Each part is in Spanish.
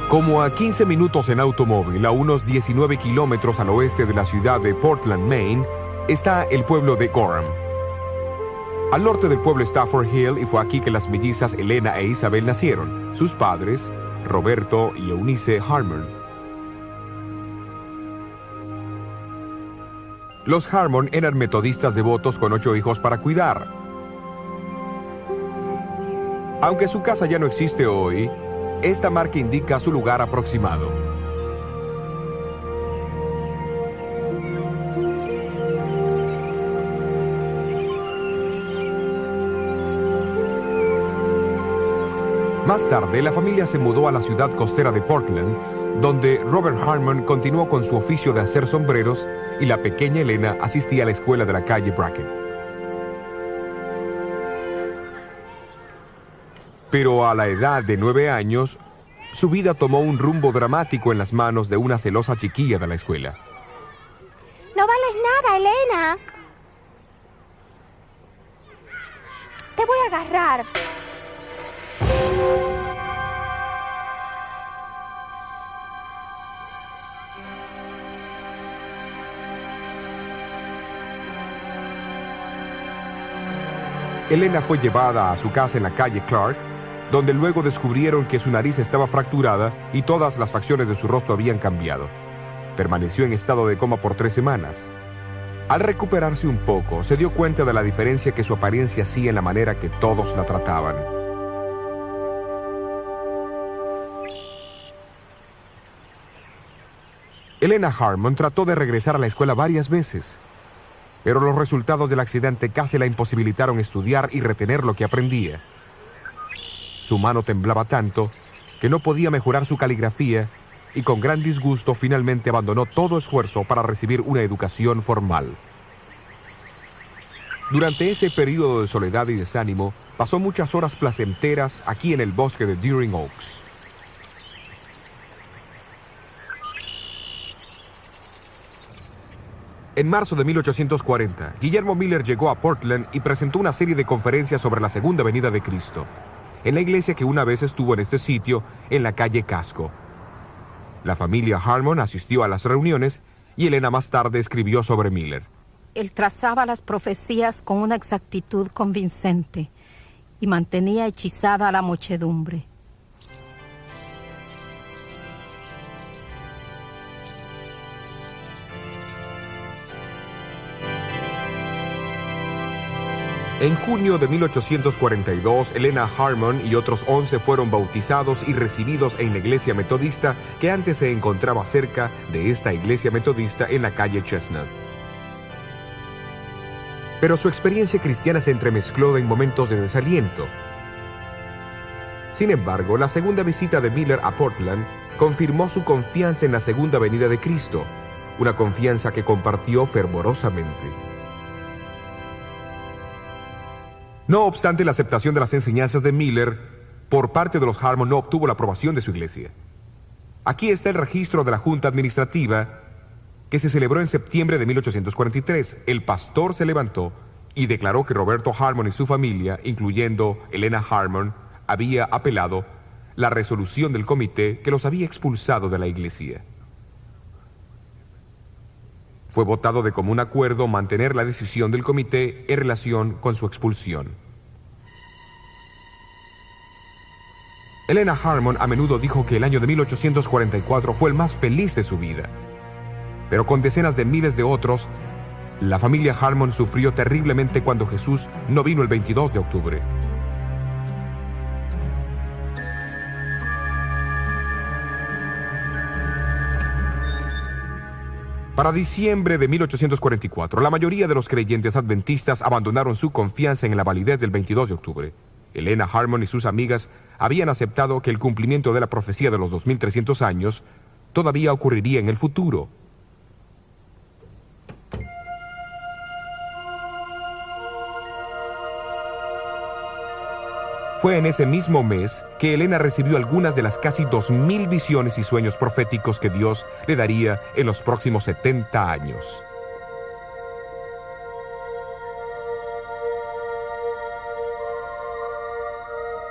Como a 15 minutos en automóvil, a unos 19 kilómetros al oeste de la ciudad de Portland, Maine, está el pueblo de Gorham. Al norte del pueblo está Fort Hill y fue aquí que las mellizas Elena e Isabel nacieron. Sus padres, Roberto y Eunice Harmon. Los Harmon eran metodistas devotos con 8 hijos para cuidar. Aunque su casa ya no existe hoy, esta marca indica su lugar aproximado. Más tarde, la familia se mudó a la ciudad costera de Portland, donde Robert Harmon continuó con su oficio de hacer sombreros y la pequeña Elena asistía a la escuela de la calle Bracken. Pero a la edad de 9 años, su vida tomó un rumbo dramático en las manos de una celosa chiquilla de la escuela. No vales nada, Elena. Te voy a agarrar. Elena fue llevada a su casa en la calle Clark, donde luego descubrieron que su nariz estaba fracturada y todas las facciones de su rostro habían cambiado. Permaneció en estado de coma por 3 semanas. Al recuperarse un poco, se dio cuenta de la diferencia que su apariencia hacía en la manera que todos la trataban. Elena Harmon trató de regresar a la escuela varias veces, pero los resultados del accidente casi la imposibilitaron estudiar y retener lo que aprendía. Su mano temblaba tanto que no podía mejorar su caligrafía y con gran disgusto finalmente abandonó todo esfuerzo para recibir una educación formal. Durante ese periodo de soledad y desánimo, pasó muchas horas placenteras aquí en el bosque de Deering Oaks. En marzo de 1840, Guillermo Miller llegó a Portland y presentó una serie de conferencias sobre la segunda venida de Cristo, en la iglesia que una vez estuvo en este sitio, en la calle Casco. La familia Harmon asistió a las reuniones y Elena más tarde escribió sobre Miller. Él trazaba las profecías con una exactitud convincente y mantenía hechizada a la muchedumbre. En junio de 1842, Elena Harmon y otros 11 fueron bautizados y recibidos en la iglesia metodista que antes se encontraba cerca de esta iglesia metodista en la calle Chestnut. Pero su experiencia cristiana se entremezcló en momentos de desaliento. Sin embargo, la segunda visita de Miller a Portland confirmó su confianza en la segunda venida de Cristo, una confianza que compartió fervorosamente. No obstante, la aceptación de las enseñanzas de Miller por parte de los Harmon no obtuvo la aprobación de su iglesia. Aquí está el registro de la Junta Administrativa que se celebró en septiembre de 1843. El pastor se levantó y declaró que Roberto Harmon y su familia, incluyendo Elena Harmon, había apelado la resolución del comité que los había expulsado de la iglesia. Fue votado de común acuerdo mantener la decisión del comité en relación con su expulsión. Elena Harmon a menudo dijo que el año de 1844 fue el más feliz de su vida. Pero con decenas de miles de otros, la familia Harmon sufrió terriblemente cuando Jesús no vino el 22 de octubre. Para diciembre de 1844, la mayoría de los creyentes adventistas abandonaron su confianza en la validez del 22 de octubre. Elena Harmon y sus amigas habían aceptado que el cumplimiento de la profecía de los 2300 años todavía ocurriría en el futuro. Fue en ese mismo mes que Elena recibió algunas de las casi 2000 visiones y sueños proféticos que Dios le daría en los próximos 70 años.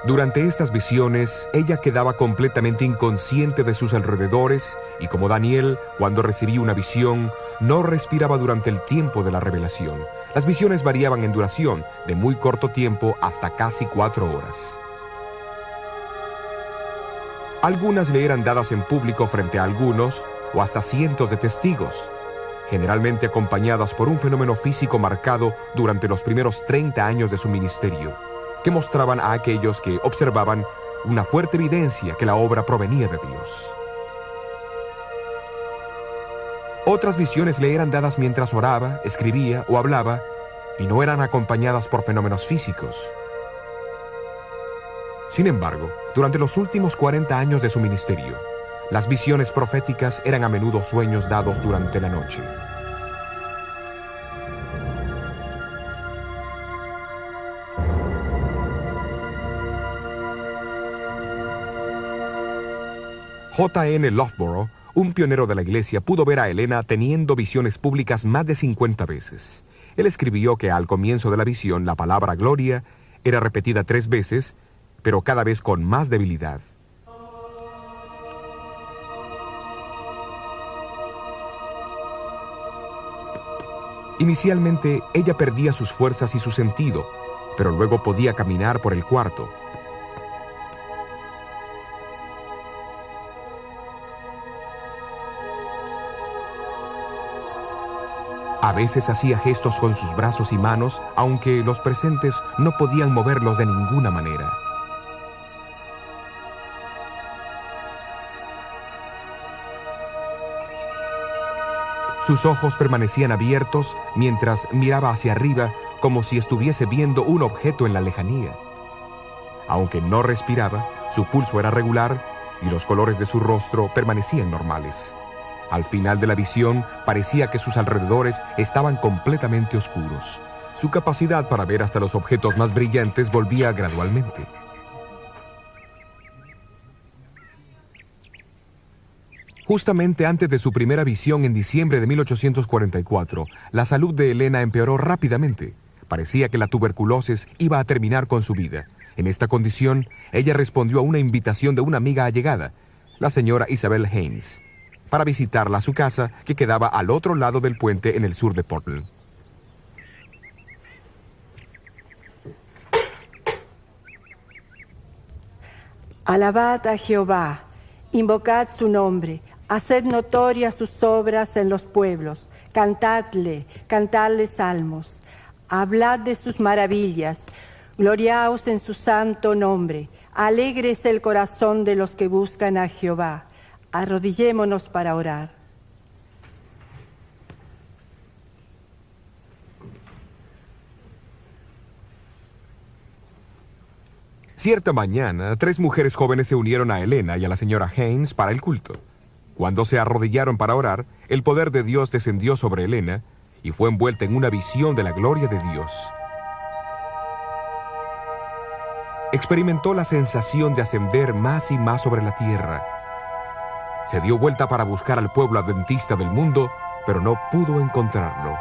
Durante estas visiones, ella quedaba completamente inconsciente de sus alrededores y como Daniel, cuando recibía una visión, no respiraba durante el tiempo de la revelación. Las visiones variaban en duración, de muy corto tiempo hasta casi 4 horas. Algunas le eran dadas en público frente a algunos o hasta cientos de testigos, generalmente acompañadas por un fenómeno físico marcado durante los primeros 30 años de su ministerio, que mostraban a aquellos que observaban una fuerte evidencia que la obra provenía de Dios. Otras visiones le eran dadas mientras oraba, escribía o hablaba, y no eran acompañadas por fenómenos físicos. Sin embargo, durante los últimos 40 años de su ministerio, las visiones proféticas eran a menudo sueños dados durante la noche. J.N. Loughborough, un pionero de la iglesia, pudo ver a Helena teniendo visiones públicas más de 50 veces. Él escribió que al comienzo de la visión la palabra gloria era repetida 3 veces, pero cada vez con más debilidad. Inicialmente, ella perdía sus fuerzas y su sentido, pero luego podía caminar por el cuarto. A veces hacía gestos con sus brazos y manos, aunque los presentes no podían moverlos de ninguna manera. Sus ojos permanecían abiertos mientras miraba hacia arriba como si estuviese viendo un objeto en la lejanía. Aunque no respiraba, su pulso era regular y los colores de su rostro permanecían normales. Al final de la visión, parecía que sus alrededores estaban completamente oscuros. Su capacidad para ver hasta los objetos más brillantes volvía gradualmente. Justamente antes de su primera visión en diciembre de 1844, la salud de Helena empeoró rápidamente. Parecía que la tuberculosis iba a terminar con su vida. En esta condición, ella respondió a una invitación de una amiga allegada, la señora Isabel Haynes, para visitarla a su casa, que quedaba al otro lado del puente en el sur de Portland. Alabad a Jehová, invocad su nombre, haced notorias sus obras en los pueblos, cantadle salmos, hablad de sus maravillas, gloriaos en su santo nombre, alégrese el corazón de los que buscan a Jehová. Arrodillémonos para orar. Cierta mañana, 3 mujeres jóvenes se unieron a Helena y a la señora Haynes para el culto. Cuando se arrodillaron para orar, el poder de Dios descendió sobre Helena y fue envuelta en una visión de la gloria de Dios. Experimentó la sensación de ascender más y más sobre la tierra. Se dio vuelta para buscar al pueblo adventista del mundo, pero no pudo encontrarlo.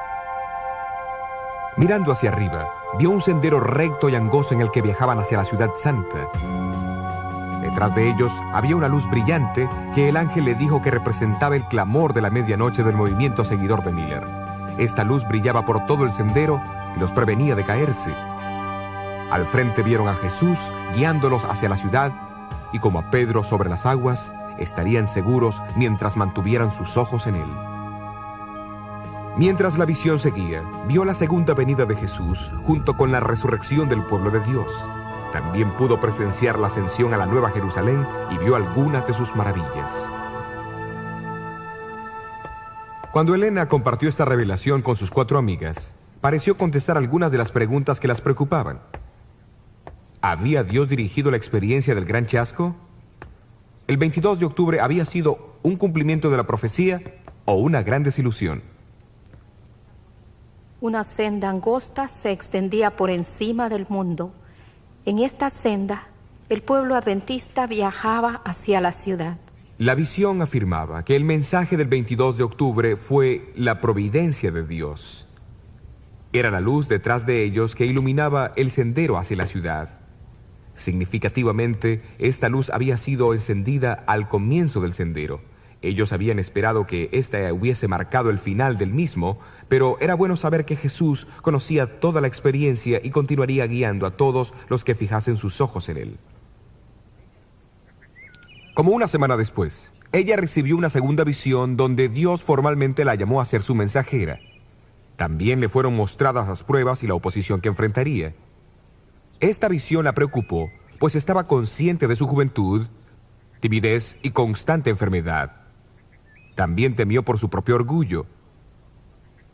Mirando hacia arriba, vio un sendero recto y angosto en el que viajaban hacia la ciudad santa. Detrás de ellos había una luz brillante que el ángel le dijo que representaba el clamor de la medianoche del movimiento seguidor de Miller. Esta luz brillaba por todo el sendero y los prevenía de caerse. Al frente vieron a Jesús guiándolos hacia la ciudad y como a Pedro sobre las aguas, estarían seguros mientras mantuvieran sus ojos en él. Mientras la visión seguía, vio la segunda venida de Jesús junto con la resurrección del pueblo de Dios. También pudo presenciar la ascensión a la Nueva Jerusalén y vio algunas de sus maravillas. Cuando Helena compartió esta revelación con sus 4 amigas, pareció contestar algunas de las preguntas que las preocupaban. ¿Había Dios dirigido la experiencia del gran chasco? ¿El 22 de octubre había sido un cumplimiento de la profecía o una gran desilusión? Una senda angosta se extendía por encima del mundo. En esta senda, el pueblo adventista viajaba hacia la ciudad. La visión afirmaba que el mensaje del 22 de octubre fue la providencia de Dios. Era la luz detrás de ellos que iluminaba el sendero hacia la ciudad. Significativamente, esta luz había sido encendida al comienzo del sendero. Ellos habían esperado que ésta hubiese marcado el final del mismo, pero era bueno saber que Jesús conocía toda la experiencia y continuaría guiando a todos los que fijasen sus ojos en él. Como una semana después, ella recibió una segunda visión donde Dios formalmente la llamó a ser su mensajera. También le fueron mostradas las pruebas y la oposición que enfrentaría. Esta visión la preocupó, pues estaba consciente de su juventud, timidez y constante enfermedad. También temió por su propio orgullo.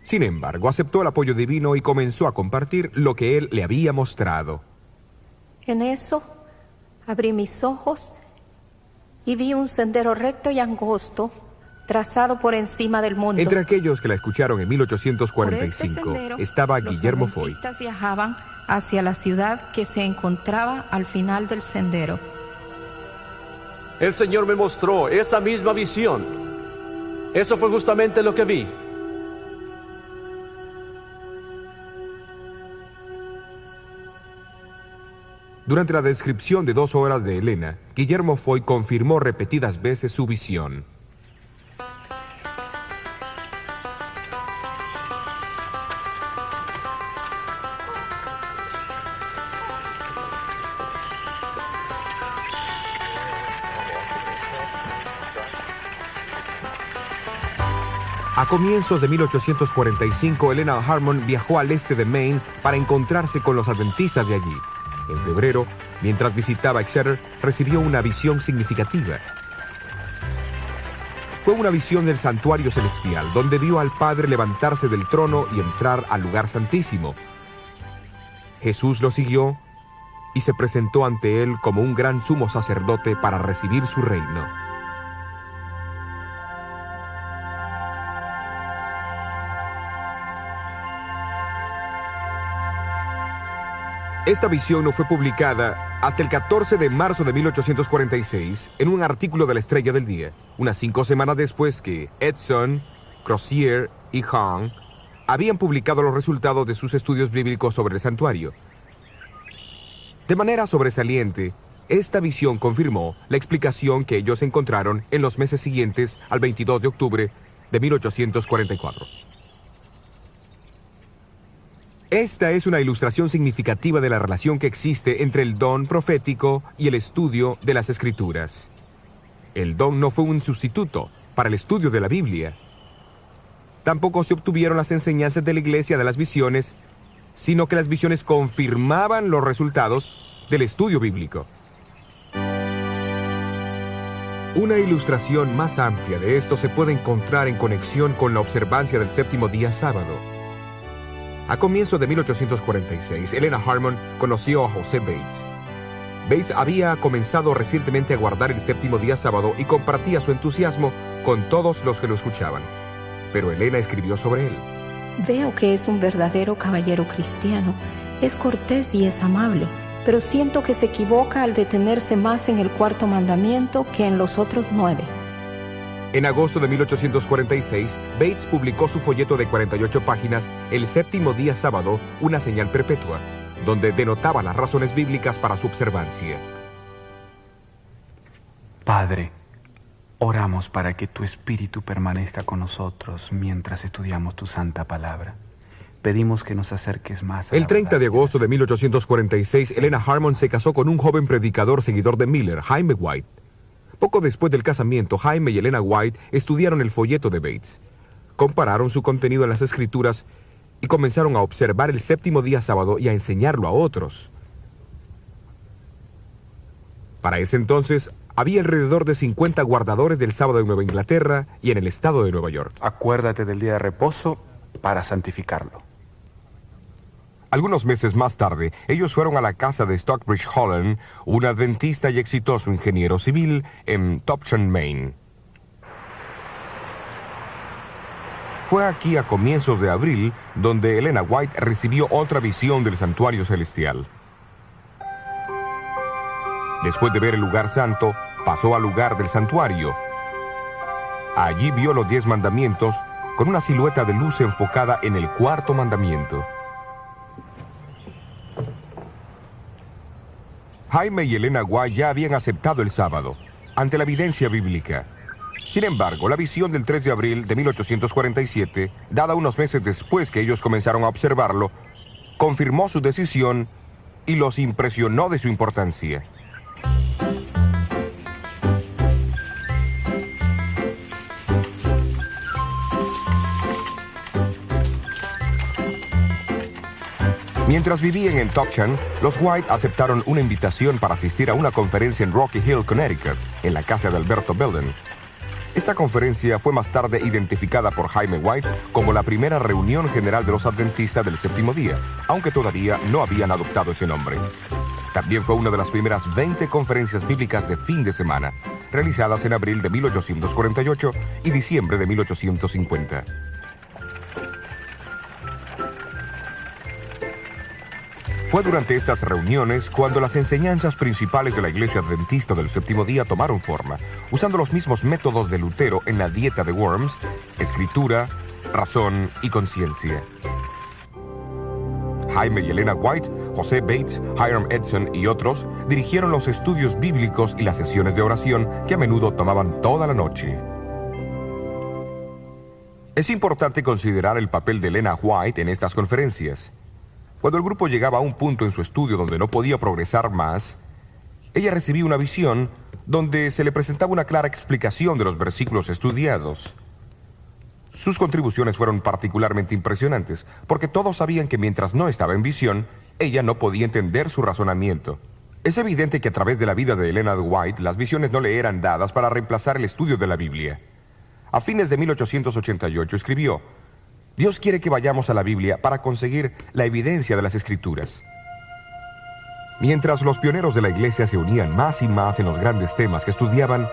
Sin embargo, aceptó el apoyo divino y comenzó a compartir lo que él le había mostrado. En eso, abrí mis ojos y vi un sendero recto y angosto, trazado por encima del mundo. Entre aquellos que la escucharon en 1845 Por este sendero, estaba Guillermo los Foy. adventistas viajaban hacia la ciudad que se encontraba al final del sendero. El Señor me mostró esa misma visión. Eso fue justamente lo que vi. Durante la descripción de 2 horas de Elena, Guillermo Foy confirmó repetidas veces su visión. A comienzos de 1845, Elena Harmon viajó al este de Maine para encontrarse con los adventistas de allí. En febrero, mientras visitaba Exeter, recibió una visión significativa. Fue una visión del santuario celestial, donde vio al Padre levantarse del trono y entrar al lugar santísimo. Jesús lo siguió y se presentó ante él como un gran sumo sacerdote para recibir su reino. Esta visión no fue publicada hasta el 14 de marzo de 1846 en un artículo de la Estrella del Día, unas 5 semanas después que Edson, Crozier y Hahn habían publicado los resultados de sus estudios bíblicos sobre el santuario. De manera sobresaliente, esta visión confirmó la explicación que ellos encontraron en los meses siguientes al 22 de octubre de 1844. Esta es una ilustración significativa de la relación que existe entre el don profético y el estudio de las Escrituras. El don no fue un sustituto para el estudio de la Biblia. Tampoco se obtuvieron las enseñanzas de la Iglesia de las visiones, sino que las visiones confirmaban los resultados del estudio bíblico. Una ilustración más amplia de esto se puede encontrar en conexión con la observancia del séptimo día sábado. A comienzos de 1846, Elena Harmon conoció a José Bates. Bates había comenzado recientemente a guardar el séptimo día sábado y compartía su entusiasmo con todos los que lo escuchaban. Pero Elena escribió sobre él. Veo que es un verdadero caballero cristiano. Es cortés y es amable, pero siento que se equivoca al detenerse más en el 4º mandamiento que en los otros 9. En agosto de 1846, Bates publicó su folleto de 48 páginas, El séptimo día sábado, una señal perpetua, donde denotaba las razones bíblicas para su observancia. Padre, oramos para que tu Espíritu permanezca con nosotros mientras estudiamos tu santa palabra. Pedimos que nos acerques más a El 30 de agosto de 1846, Elena Harmon se casó con un joven predicador seguidor de Miller, Jaime White. Poco después del casamiento, Jaime y Elena White estudiaron el folleto de Bates, compararon su contenido en las Escrituras y comenzaron a observar el séptimo día sábado y a enseñarlo a otros. Para ese entonces, había alrededor de 50 guardadores del sábado en Nueva Inglaterra y en el estado de Nueva York. Acuérdate del día de reposo para santificarlo. Algunos meses más tarde, ellos fueron a la casa de Stockbridge Holland, un adventista y exitoso ingeniero civil en Topsham, Maine. Fue aquí a comienzos de abril donde Elena White recibió otra visión del santuario celestial. Después de ver el lugar santo, pasó al lugar del santuario. Allí vio los 10 mandamientos con una silueta de luz enfocada en el 4º mandamiento. Jaime y Elena White ya habían aceptado el sábado, ante la evidencia bíblica. Sin embargo, la visión del 3 de abril de 1847, dada unos meses después que ellos comenzaron a observarlo, confirmó su decisión y los impresionó de su importancia. Mientras vivían en Tucson, los White aceptaron una invitación para asistir a una conferencia en Rocky Hill, Connecticut, en la casa de Alberto Belden. Esta conferencia fue más tarde identificada por Jaime White como la primera reunión general de los adventistas del séptimo día, aunque todavía no habían adoptado ese nombre. También fue una de las primeras 20 conferencias bíblicas de fin de semana, realizadas en abril de 1848 y diciembre de 1850. Fue durante estas reuniones cuando las enseñanzas principales de la Iglesia Adventista del Séptimo Día tomaron forma, usando los mismos métodos de Lutero en la dieta de Worms: escritura, razón y conciencia. Jaime y Elena White, José Bates, Hiram Edson y otros dirigieron los estudios bíblicos y las sesiones de oración que a menudo tomaban toda la noche. Es importante considerar el papel de Elena White en estas conferencias. Cuando el grupo llegaba a un punto en su estudio donde no podía progresar más, ella recibía una visión donde se le presentaba una clara explicación de los versículos estudiados. Sus contribuciones fueron particularmente impresionantes, porque todos sabían que mientras no estaba en visión, ella no podía entender su razonamiento. Es evidente que a través de la vida de Elena White, las visiones no le eran dadas para reemplazar el estudio de la Biblia. A fines de 1888 escribió: Dios quiere que vayamos a la Biblia para conseguir la evidencia de las Escrituras. Mientras los pioneros de la Iglesia se unían más y más en los grandes temas que estudiaban,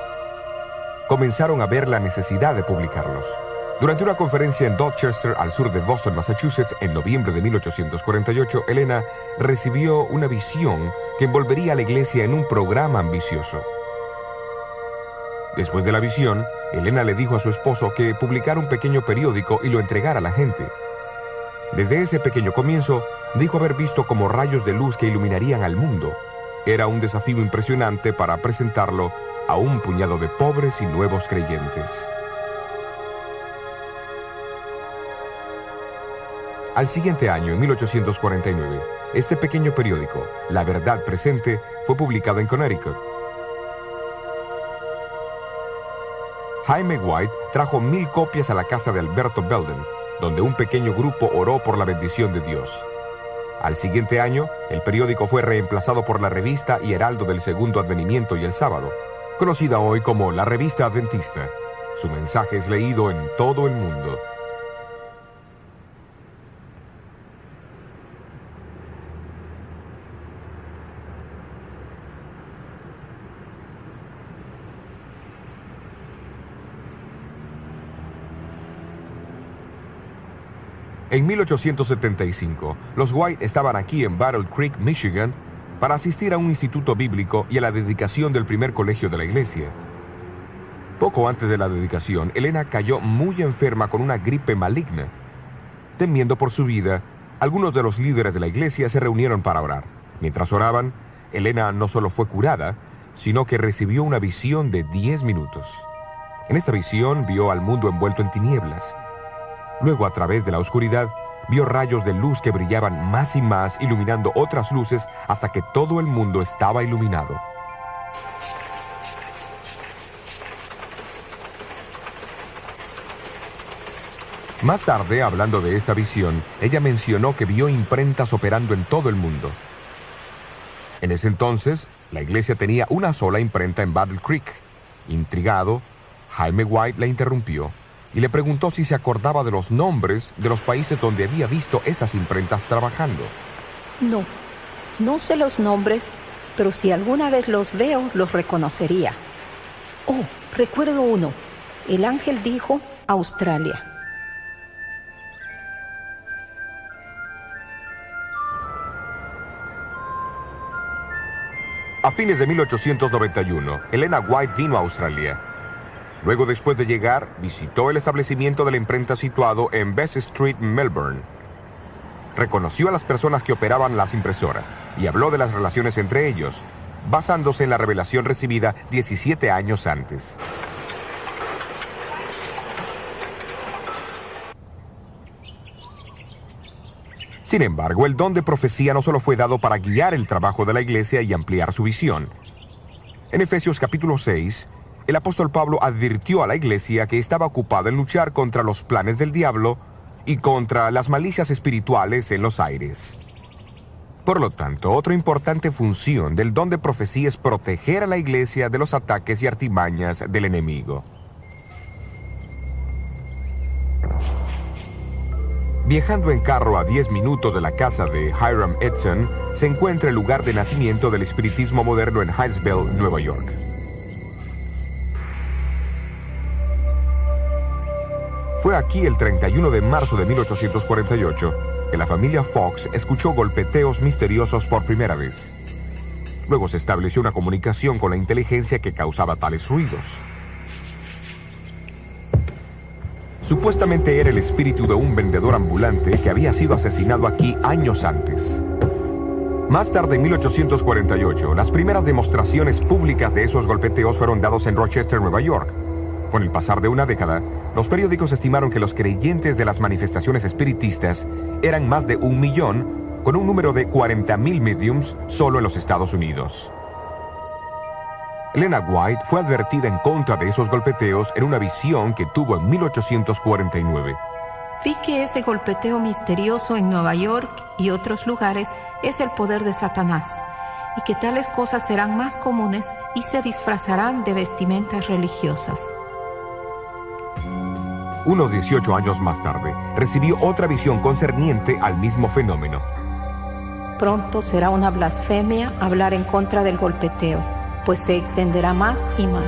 comenzaron a ver la necesidad de publicarlos. Durante una conferencia en Dorchester, al sur de Boston, Massachusetts, en noviembre de 1848, Elena recibió una visión que envolvería a la Iglesia en un programa ambicioso. Después de la visión, Elena le dijo a su esposo que publicara un pequeño periódico y lo entregara a la gente. Desde ese pequeño comienzo, dijo haber visto como rayos de luz que iluminarían al mundo. Era un desafío impresionante para presentarlo a un puñado de pobres y nuevos creyentes. Al siguiente año, en 1849, este pequeño periódico, La Verdad Presente, fue publicado en Connecticut. Jaime White trajo 1000 copias a la casa de Alberto Belden, donde un pequeño grupo oró por la bendición de Dios. Al siguiente año, el periódico fue reemplazado por la revista y Heraldo del Segundo Advenimiento y el Sábado, conocida hoy como la Revista Adventista. Su mensaje es leído en todo el mundo. En 1875, los White estaban aquí en Battle Creek, Michigan, para asistir a un instituto bíblico y a la dedicación del primer colegio de la iglesia. Poco antes de la dedicación, Elena cayó muy enferma con una gripe maligna. Temiendo por su vida, algunos de los líderes de la iglesia se reunieron para orar. Mientras oraban, Elena no solo fue curada, sino que recibió una visión de 10 minutos. En esta visión vio al mundo envuelto en tinieblas. Luego, a través de la oscuridad, vio rayos de luz que brillaban más y más, iluminando otras luces hasta que todo el mundo estaba iluminado. Más tarde, hablando de esta visión, ella mencionó que vio imprentas operando en todo el mundo. En ese entonces, la iglesia tenía una sola imprenta en Battle Creek. Intrigado, Jaime White la interrumpió y le preguntó si se acordaba de los nombres de los países donde había visto esas imprentas trabajando. No sé los nombres, pero si alguna vez los veo, los reconocería. Oh, recuerdo uno. El ángel dijo Australia. A fines de 1891, Elena White vino a Australia. Luego, después de llegar, visitó el establecimiento de la imprenta situado en Bess Street, Melbourne. Reconoció a las personas que operaban las impresoras y habló de las relaciones entre ellos. basándose en la revelación recibida 17 años antes. Sin embargo, el don de profecía no solo fue dado para guiar el trabajo de la iglesia y ampliar su visión. En Efesios capítulo 6, el apóstol Pablo advirtió a la iglesia que estaba ocupada en luchar contra los planes del diablo y contra las malicias espirituales en los aires. Por lo tanto, otra importante función del don de profecía es proteger a la iglesia de los ataques y artimañas del enemigo. Viajando en carro a 10 minutos de la casa de Hiram Edson, se encuentra el lugar de nacimiento del espiritismo moderno en Hillsville, Nueva York. Fue aquí el 31 de marzo de 1848 que la familia Fox escuchó golpeteos misteriosos por primera vez. Luego se estableció una comunicación con la inteligencia que causaba tales ruidos. Supuestamente era el espíritu de un vendedor ambulante que había sido asesinado aquí años antes. Más tarde, en 1848, las primeras demostraciones públicas de esos golpeteos fueron dados en Rochester, Nueva York. Con el pasar de una década, los periódicos estimaron que los creyentes de las manifestaciones espiritistas eran más de 1 millón, con un número de 40,000 mediums solo en los Estados Unidos. Elena White fue advertida en contra de esos golpeteos en una visión que tuvo en 1849. Vi que ese golpeteo misterioso en Nueva York y otros lugares es el poder de Satanás, y que tales cosas serán más comunes y se disfrazarán de vestimentas religiosas. Unos 18 años más tarde, recibió otra visión concerniente al mismo fenómeno. Pronto será una blasfemia hablar en contra del golpeteo, pues se extenderá más y más,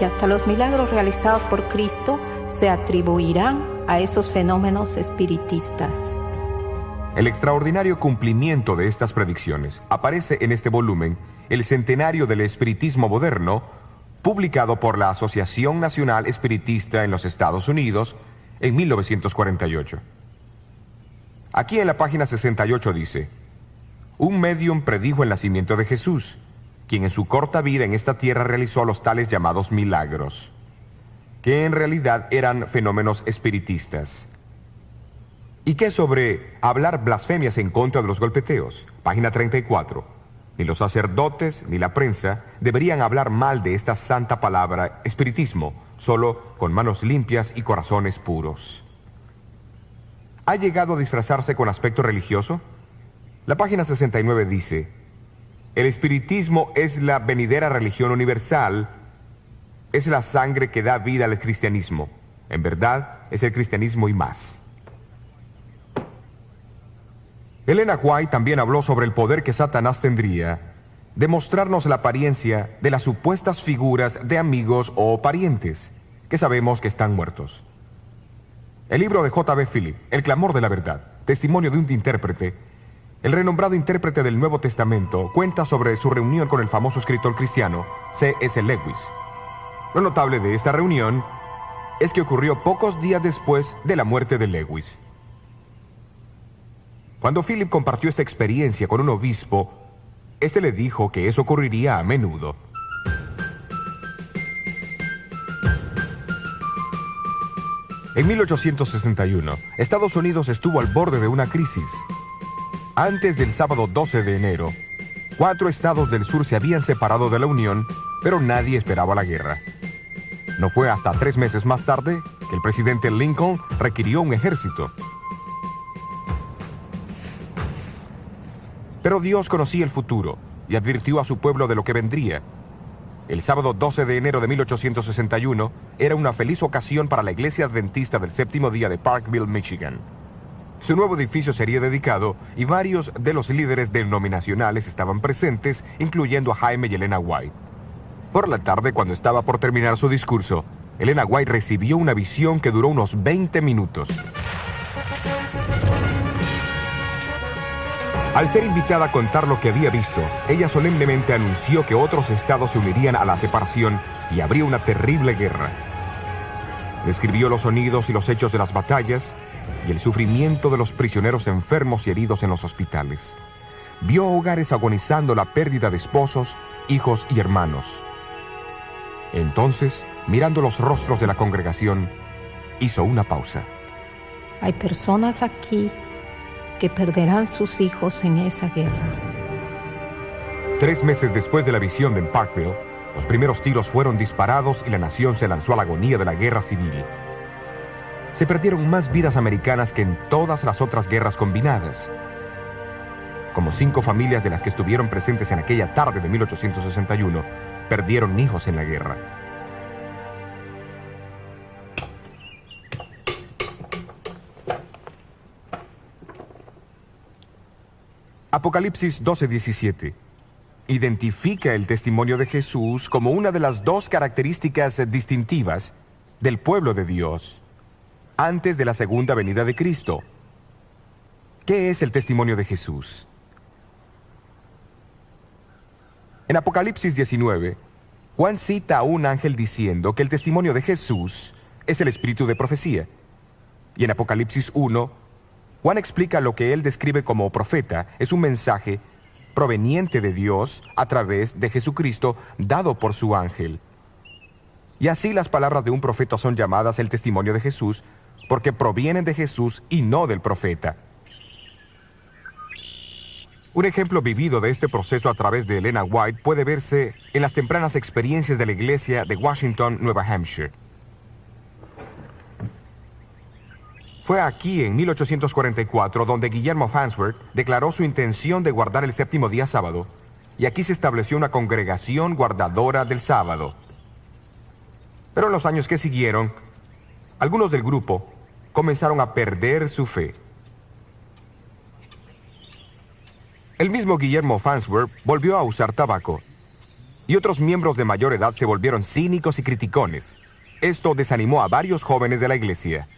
y hasta los milagros realizados por Cristo se atribuirán a esos fenómenos espiritistas. El extraordinario cumplimiento de estas predicciones aparece en este volumen, El Centenario del Espiritismo Moderno, publicado por la Asociación Nacional Espiritista en los Estados Unidos en 1948. Aquí en la página 68 dice: un médium predijo el nacimiento de Jesús, quien en su corta vida en esta tierra realizó los tales llamados milagros, que en realidad eran fenómenos espiritistas. ¿Y qué sobre hablar blasfemias en contra de los golpeteos? Página 34. Ni los sacerdotes ni la prensa deberían hablar mal de esta santa palabra espiritismo, solo con manos limpias y corazones puros. ¿Ha llegado a disfrazarse con aspecto religioso? La página 69 dice: el espiritismo es la venidera religión universal, es la sangre que da vida al cristianismo. En verdad, es el cristianismo y más. Elena White también habló sobre el poder que Satanás tendría de mostrarnos la apariencia de las supuestas figuras de amigos o parientes que sabemos que están muertos. El libro de J.B. Philip, El clamor de la verdad, testimonio de un intérprete, el renombrado intérprete del Nuevo Testamento, cuenta sobre su reunión con el famoso escritor cristiano C.S. Lewis. Lo notable de esta reunión es que ocurrió pocos días después de la muerte de Lewis. Cuando Philip compartió esta experiencia con un obispo, este le dijo que eso ocurriría a menudo. En 1861, Estados Unidos estuvo al borde de una crisis. Antes del sábado 12 de enero, 4 estados del sur se habían separado de la Unión, pero nadie esperaba la guerra. No fue hasta 3 meses más tarde que el presidente Lincoln requirió un ejército. Pero Dios conocía el futuro y advirtió a su pueblo de lo que vendría. El sábado 12 de enero de 1861 era una feliz ocasión para la Iglesia Adventista del Séptimo Día de Parkville, Michigan. Su nuevo edificio sería dedicado y varios de los líderes denominacionales estaban presentes, incluyendo a Jaime y Elena White. Por la tarde, cuando estaba por terminar su discurso, Elena White recibió una visión que duró unos 20 minutos. Al ser invitada a contar lo que había visto, ella solemnemente anunció que otros estados se unirían a la separación y habría una terrible guerra. Describió los sonidos y los hechos de las batallas y el sufrimiento de los prisioneros enfermos y heridos en los hospitales. vio hogares agonizando la pérdida de esposos, hijos y hermanos. Entonces, mirando los rostros de la congregación, hizo una pausa. Hay personas aquí que perderán sus hijos en esa guerra. 3 meses después de la visión de Parkville, los primeros tiros fueron disparados y la nación se lanzó a la agonía de la guerra civil. Se perdieron más vidas americanas que en todas las otras guerras combinadas. Como 5 familias de las que estuvieron presentes en aquella tarde de 1861 perdieron hijos en la guerra. Apocalipsis 12:17 identifica el testimonio de Jesús como una de las 2 características distintivas del pueblo de Dios antes de la segunda venida de Cristo. ¿Qué es el testimonio de Jesús? En Apocalipsis 19, Juan cita a un ángel diciendo que el testimonio de Jesús es el espíritu de profecía. Y en Apocalipsis 1, Juan explica lo que él describe como profeta es un mensaje proveniente de Dios a través de Jesucristo dado por su ángel. Y así las palabras de un profeta son llamadas el testimonio de Jesús porque provienen de Jesús y no del profeta. Un ejemplo vivido de este proceso a través de Elena White puede verse en las tempranas experiencias de la iglesia de Washington, Nueva Hampshire. Fue aquí, en 1844, donde Guillermo Farnsworth declaró su intención de guardar el séptimo día sábado, y aquí se estableció una congregación guardadora del sábado. Pero en los años que siguieron, algunos del grupo comenzaron a perder su fe. El mismo Guillermo Farnsworth volvió a usar tabaco, y otros miembros de mayor edad se volvieron cínicos y criticones. Esto desanimó a varios jóvenes de la iglesia.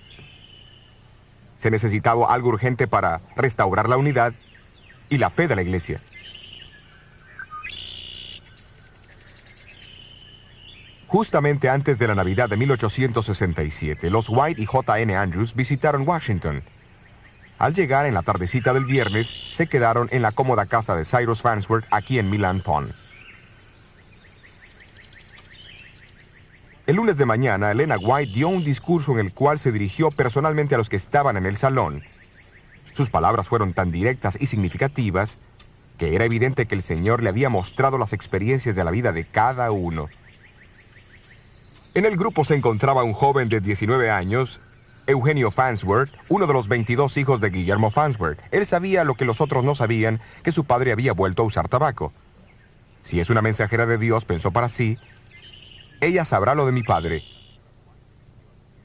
Se necesitaba algo urgente para restaurar la unidad y la fe de la iglesia. Justamente antes de la Navidad de 1867, los White y J.N. Andrews visitaron Washington. Al llegar en la tardecita del viernes, se quedaron en la cómoda casa de Cyrus Farnsworth aquí en Milan Pond. El lunes de mañana, Elena White dio un discurso en el cual se dirigió personalmente a los que estaban en el salón. Sus palabras fueron tan directas y significativas que era evidente que el Señor le había mostrado las experiencias de la vida de cada uno. En el grupo se encontraba un joven de 19 años, Eugenio Farnsworth, uno de los 22 hijos de Guillermo Farnsworth. Él sabía lo que los otros no sabían, que su padre había vuelto a usar tabaco. Si es una mensajera de Dios, pensó para sí, ella sabrá lo de mi padre.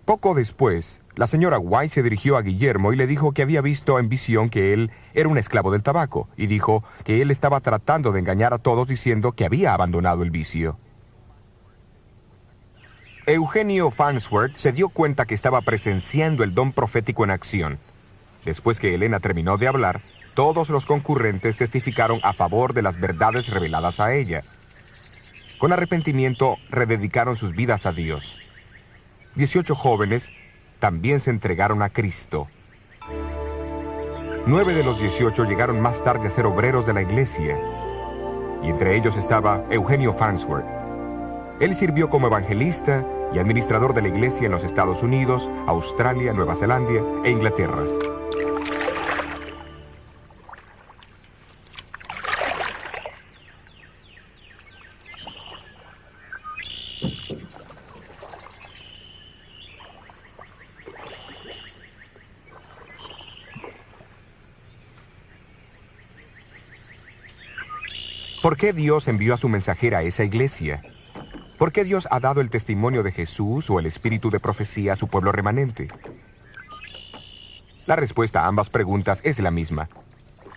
Poco después, la señora White se dirigió a Guillermo y le dijo que había visto en visión que él era un esclavo del tabaco, y dijo que él estaba tratando de engañar a todos diciendo que había abandonado el vicio. Eugenio Farnsworth se dio cuenta que estaba presenciando el don profético en acción. Después que Elena terminó de hablar, todos los concurrentes testificaron a favor de las verdades reveladas a ella. Con arrepentimiento, rededicaron sus vidas a Dios. 18 jóvenes también se entregaron a Cristo. 9 de los 18 llegaron más tarde a ser obreros de la iglesia, y entre ellos estaba Eugenio Farnsworth. Él sirvió como evangelista y administrador de la iglesia en los Estados Unidos, Australia, Nueva Zelanda e Inglaterra. ¿Por qué Dios envió a su mensajera a esa iglesia? ¿Por qué Dios ha dado el testimonio de Jesús o el espíritu de profecía a su pueblo remanente? La respuesta a ambas preguntas es la misma.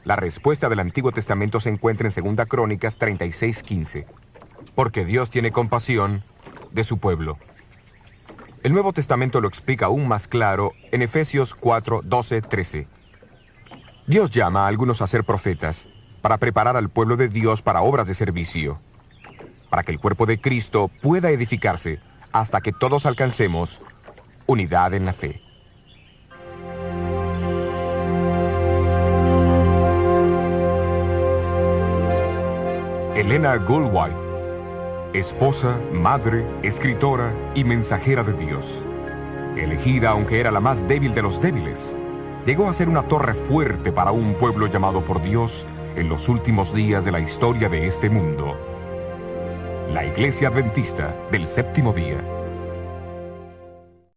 La respuesta del Antiguo Testamento se encuentra en 2 Crónicas 36:15. Porque Dios tiene compasión de su pueblo. El Nuevo Testamento lo explica aún más claro en Efesios 4:12-13. Dios llama a algunos a ser profetas para preparar al pueblo de Dios para obras de servicio, para que el cuerpo de Cristo pueda edificarse hasta que todos alcancemos unidad en la fe. Elena Goldwhite, esposa, madre, escritora y mensajera de Dios. Elegida aunque era la más débil de los débiles, llegó a ser una torre fuerte para un pueblo llamado por Dios en los últimos días de la historia de este mundo. La Iglesia Adventista del Séptimo Día.